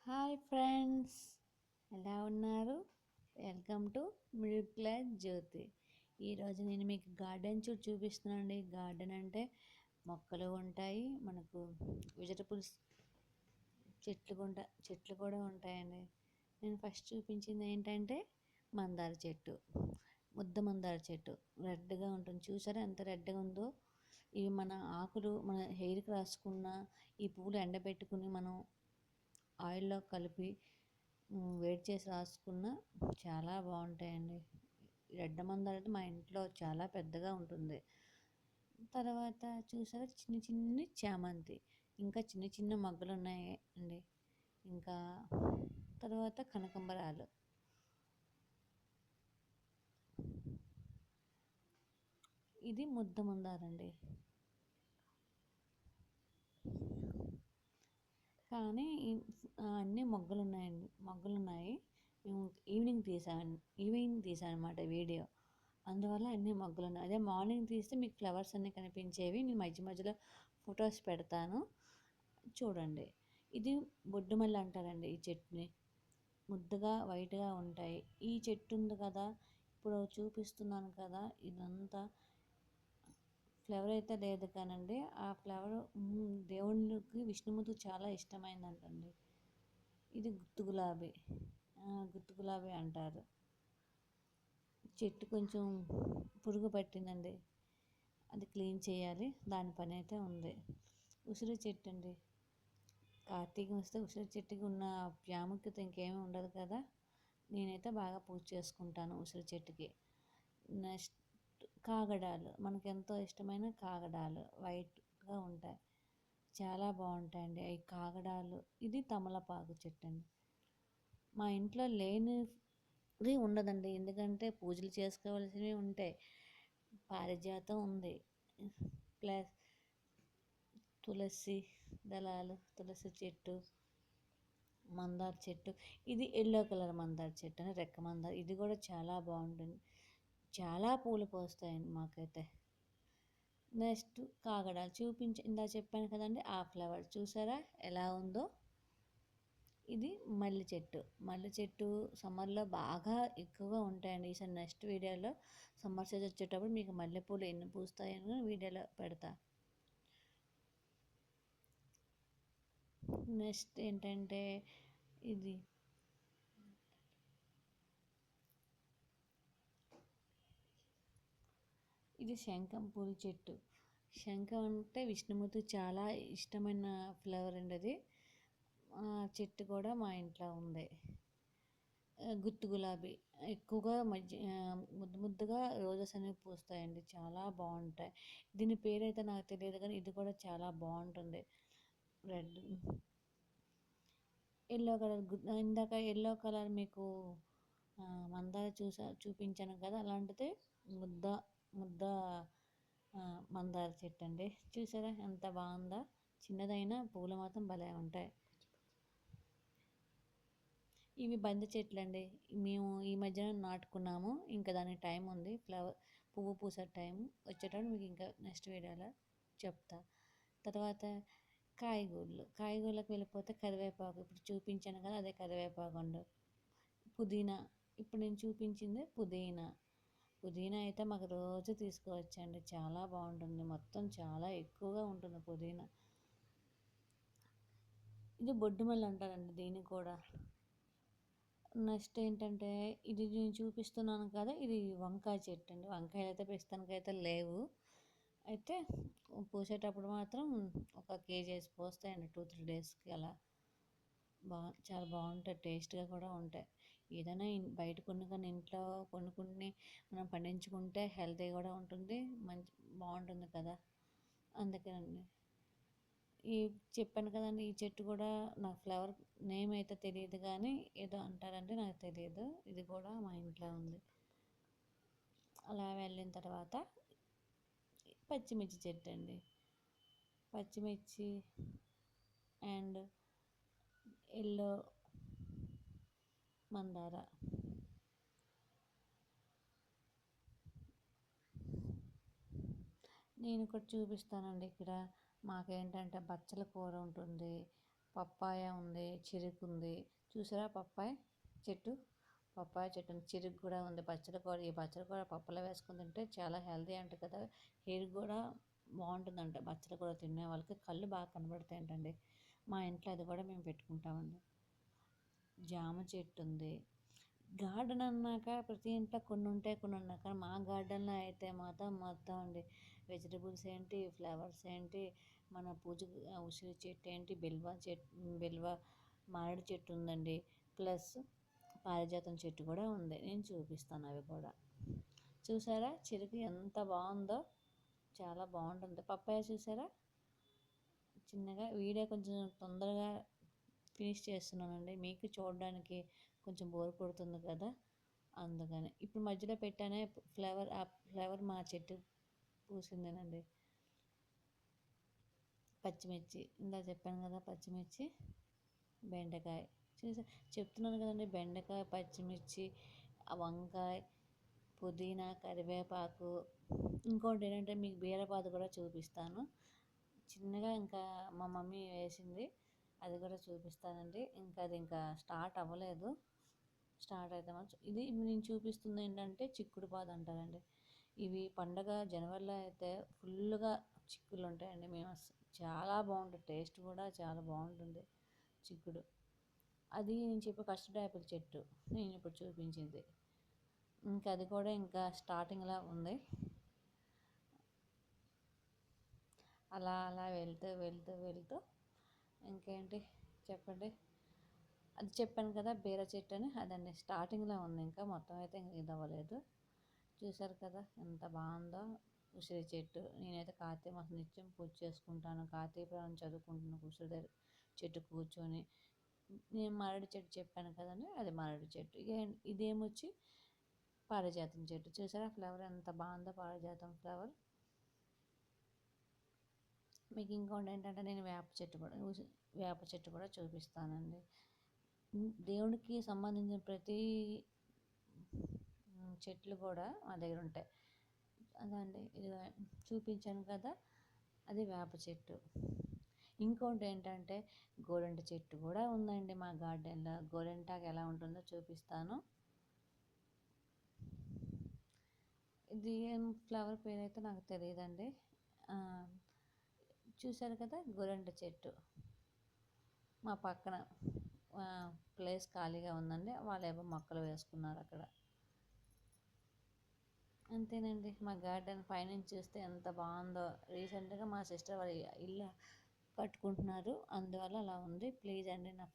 Hi friends, ఎలా ఉన్నారు? Welcome to middle class జ్యోతి. ఈరోజు నేను మీకు గార్డెన్ చూపిస్తున్నానండి. గార్డెన్ అంటే మొక్కలు ఉంటాయి, మనకు వెజిటబుల్స్ చెట్లు కూడా ఉంటాయండి. నేను ఫస్ట్ చూపించింది ఏంటంటే మందార చెట్టు, ముద్ద మందార చెట్టు. రెడ్గా ఉంటుంది, చూసారా ఎంత రెడ్గా ఉందో. ఇవి మన ఆకులు మన హెయిర్కి రాసుకున్న ఈ పువ్వులు ఎండబెట్టుకుని మనం ఆయిల్లో కలిపి వేడి చేసి రాసుకున్న చాలా బాగుంటాయండి. రెడ్డ మందార అయితే మా ఇంట్లో చాలా పెద్దగా ఉంటుంది. తర్వాత చూసారా చిన్న చిన్న చామంతి, ఇంకా చిన్న చిన్న మొగ్గలు ఉన్నాయి అండి. ఇంకా తర్వాత కనకంబరాలు. ఇది ముద్ద మందారండి. కానీ అన్నీ మొగ్గలు ఉన్నాయి. మేము ఈవినింగ్ తీసాను అనమాట వీడియో. అందువల్ల అన్ని మొగ్గలు ఉన్నాయి. అదే మార్నింగ్ తీస్తే మీకు ఫ్లవర్స్ అన్నీ కనిపించేవి. నేను మధ్య మధ్యలో ఫొటోస్ పెడతాను, చూడండి. ఇది బొడ్డుమల్లి అంటారండి ఈ చెట్టుని. ముద్దగా వైట్గా ఉంటాయి. ఈ చెట్టు ఉంది కదా, ఇప్పుడు చూపిస్తున్నాను కదా, ఇదంతా ఫ్లవర్ అయితే లేదు కానండి. ఆ ఫ్లవర్ దేవుళ్ళకి విష్ణుమూర్తికి చాలా ఇష్టమైందంటండి. ఇది గుత్తు గులాబీ అంటారు. చెట్టు కొంచెం పురుగు పట్టిందండి, అది క్లీన్ చేయాలి, దాని పని అయితే ఉంది. ఉసిరి చెట్టు అండి. కార్తీకం వస్తే ఉసిరి చెట్టుకి ఉన్న ప్రాముఖ్యత ఇంకేమీ ఉండదు కదా. నేనైతే బాగా పూజ చేసుకుంటాను ఉసిరి చెట్టుకి. నెక్స్ట్ కాగడాలు, మనకు ఎంతో ఇష్టమైన కాగడాలు వైట్గా ఉంటాయి, చాలా బాగుంటాయండి అవి కాగడాలు. ఇది తమలపాకు చెట్టు అండి. మా ఇంట్లో లేనిది ఉండదండి, ఎందుకంటే పూజలు చేసుకోవాల్సినవి ఉంటాయి. పారిజాతం ఉంది, ప్లస్ తులసి దళాలు, తులసి చెట్టు, మందార చెట్టు. ఇది ఎల్లో కలర్ మందార చెట్టు అని రెక్క మందార. ఇది కూడా చాలా బాగుంటుంది, చాలా పూలు పోస్తాయండి మాకైతే. నెక్స్ట్ కాగడాలు ఇందా చెప్పాను కదండి, ఆ ఫ్లవర్ చూసారా ఎలా ఉందో. ఇది మల్లె చెట్టు సమ్మర్లో బాగా ఎక్కువగా ఉంటాయండి. ఈసారి నెక్స్ట్ వీడియోలో సమ్మర్ సీజన్ వచ్చేటప్పుడు మీకు మల్లెపూలు ఎన్ని పూస్తాయని వీడియోలో పెడతా. నెక్స్ట్ ఏంటంటే ఇది శంఖం పూల చెట్టు. శంఖం అంటే విష్ణుమూర్తికి చాలా ఇష్టమైన ఫ్లవర్ అండి అది. చెట్టు కూడా మా ఇంట్లో ఉంది. గుత్తు గులాబీ ఎక్కువగా ముద్దుగా రోజెస్ అనేవి పూస్తాయండి, చాలా బాగుంటాయి. దీని పేరైతే నాకు తెలియదు కానీ ఇది కూడా చాలా బాగుంటుంది. రెడ్ ఎల్లో కలర్, ఇందాక ఎల్లో కలర్ మీకు మందార చూపించాను కదా, అలాంటిది ముద్ద ముద్ద మందార చెట్టు అండి. చూసారా ఎంత బాగుందో. చిన్నదైనా పూలు మాత్రం భలే ఉంటాయి. ఇవి బంతి చెట్లు అండి, మేము ఈ మధ్యన నాటుకున్నాము. ఇంకా దానికి టైం ఉంది, పువ్వు పూసే టైం వచ్చేటప్పుడు మీకు ఇంకా నెక్స్ట్ వీడియోలో చెప్తా. తర్వాత కాయగూరలకు వెళ్ళిపోతే కరివేపాకు, ఇప్పుడు చూపించాను కదా అదే కరివేపాకు అండి. పుదీనా, ఇప్పుడు నేను చూపించింది పుదీనా అయితే మాకు రోజు తీసుకువచ్చండి, చాలా బాగుంటుంది. మొత్తం చాలా ఎక్కువగా ఉంటుంది పుదీనా. ఇది బొడ్డుమల్లి అంటారండి దీన్ని కూడా. నెక్స్ట్ ఏంటంటే ఇది నేను చూపిస్తున్నాను కదా, ఇది వంకాయ చెట్టు అండి. వంకాయలు అయితే ప్రస్తుతానికైతే లేవు, అయితే పూసేటప్పుడు మాత్రం ఒక కేజీ వేసి పోస్తాయండి 2-3 డేస్కి అలా. చాలా బాగుంటాయి, టేస్ట్గా కూడా ఉంటాయి. ఏదైనా బయట కొనుక్కొని ఇంట్లో కొనుక్కుని మనం పండించుకుంటే హెల్తీ కూడా ఉంటుంది, బాగుంటుంది కదా. అందుకేనండి చెప్పాను కదండి. ఈ చెట్టు కూడా నాకు ఫ్లవర్ నేమ్ అయితే తెలియదు కానీ ఏదో అంటారంటే నాకు తెలియదు. ఇది కూడా మా ఇంట్లో ఉంది. అలా వెళ్ళిన తర్వాత పచ్చిమిర్చి చెట్టు అండి. పచ్చిమిర్చి అండ్ ఎల్లో మందార. నేను ఇక్కడ చూపిస్తానండి. ఇక్కడ మాకేంటంటే బచ్చల కూర ఉంటుంది, పప్పాయ ఉంది, చెరుకు ఉంది. చూసారా చెట్టు పప్పాయ చెట్టు ఉంది, చెరుకు కూడా ఉంది. పచ్చడి కూర, ఈ పచ్చడి కూర పప్పులో వేసుకుని తింటే చాలా హెల్తీ అంట కదా. హెయిర్ కూడా బాగుంటుందంట పచ్చడి కూర తినే వాళ్ళకి. కళ్ళు బాగా కనబడతాయి అంటండి. మా ఇంట్లో అది కూడా మేము పెట్టుకుంటామండి. జామ చెట్టు ఉంది. గార్డెన్ అన్నాక ప్రతి ఇంట్లో కొన్ని ఉంటాయి, కొన్ని ఉన్నాయి. కానీ మా గార్డెన్లో అయితే మాత్రం మొత్తం అండి, వెజిటబుల్స్ ఏంటి, ఫ్లవర్స్ ఏంటి, మన పూజ ఉసిరి చెట్టు ఏంటి, బిల్వ మామిడి చెట్టు ఉందండి. ప్లస్ పారిజాతం చెట్టు కూడా ఉంది. నేను చూపిస్తాను అవి కూడా. చూసారా చెరుకు ఎంత బాగుందో, చాలా బాగుంటుంది. పప్పాయ చూసారా, చిన్నగా. వీడియో కొంచెం తొందరగా ఫినిష్ చేస్తున్నానండి, మీకు చూడడానికి కొంచెం బోర్ కొడుతుంది కదా, అందుకని. ఇప్పుడు మధ్యలో పెట్టానే ఫ్లవర్, ఆ ఫ్లవర్ మా చెట్టు పూసిందేనండి. పచ్చిమిర్చి ఇందా చెప్పాను కదా, పచ్చిమిర్చి, బెండకాయ. చూసా, చెప్తున్నాను కదండి, బెండకాయ, పచ్చిమిర్చి, వంకాయ, పుదీనా, కరివేపాకు. ఇంకోటి ఏంటంటే మీకు బీరపాదు కూడా చూపిస్తాను చిన్నగా. ఇంకా మా మమ్మీ వేసింది, అది కూడా చూపిస్తానండి. ఇంకా అది ఇంకా స్టార్ట్ అవ్వలేదు, స్టార్ట్ అయితే మాత్రం. ఇది నేను చూపిస్తుంది ఏంటంటే చిక్కుడు పాదు అంటారండి. ఇవి పండగ జనవరిలో అయితే ఫుల్గా చిక్కులు ఉంటాయండి. మేము చాలా బాగుంటుంది, టేస్ట్ కూడా చాలా బాగుంటుంది చిక్కుడు. అది నేను చెప్పే కస్టర్డ్ యాపిల్ చెట్టు నేను ఇప్పుడు చూపించింది. ఇంకా అది కూడా ఇంకా స్టార్టింగ్లా ఉంది. అలా అలా వెళ్తూ వెళ్తూ వెళ్తూ ఇంకేంటి చెప్పండి. అది చెప్పాను కదా బీర చెట్టు అని, అదండి స్టార్టింగ్లో ఉంది, ఇంకా మొత్తం అయితే ఇది అవ్వలేదు. చూసారు కదా ఎంత బాగుందో. ఉసిరి చెట్టు, నేనైతే కార్తీక మాసం నిత్యం పూజ చేసుకుంటాను, కార్తీక పురాణం చదువుకుంటున్నాను ఉసిరి దగ్గర చెట్టు కూర్చొని. నేను మారేడు చెట్టు చెప్పాను కదండి, అది మారేడు చెట్టు. ఇదేమొచ్చి పారిజాతం చెట్టు. చూసారా ఫ్లవర్ ఎంత బాగుందో, పారిజాతం ఫ్లవర్. మీకు ఇంకోటి ఏంటంటే నేను వేప చెట్టు కూడా చూపిస్తానండి. దేవుడికి సంబంధించిన ప్రతి చెట్లు కూడా మా దగ్గర ఉంటాయి. అదండి, ఇది చూపించాను కదా, అది వేప చెట్టు. ఇంకోటి ఏంటంటే గోరింట చెట్టు కూడా ఉందండి మా గార్డెన్లో. గోరింటాకు ఎలా ఉంటుందో చూపిస్తాను. ఇది ఏం ఫ్లవర్ పేరు అయితే నాకు తెలియదండి. చూశారు కదా గోరింట చెట్టు. మా పక్కన ప్లేస్ ఖాళీగా ఉందండి, వాళ్ళు ఏవో మొక్కలు వేసుకున్నారు అక్కడ. అంతేనండి, మా గార్డెన్ పైనుంచి చూస్తే ఎంత బాగుందో. రీసెంట్గా మా సిస్టర్ వాళ్ళ ఇల్లు కట్టుకుంటున్నారు, అందువల్ల అలా ఉంది. ప్లీజ్ అండి, నా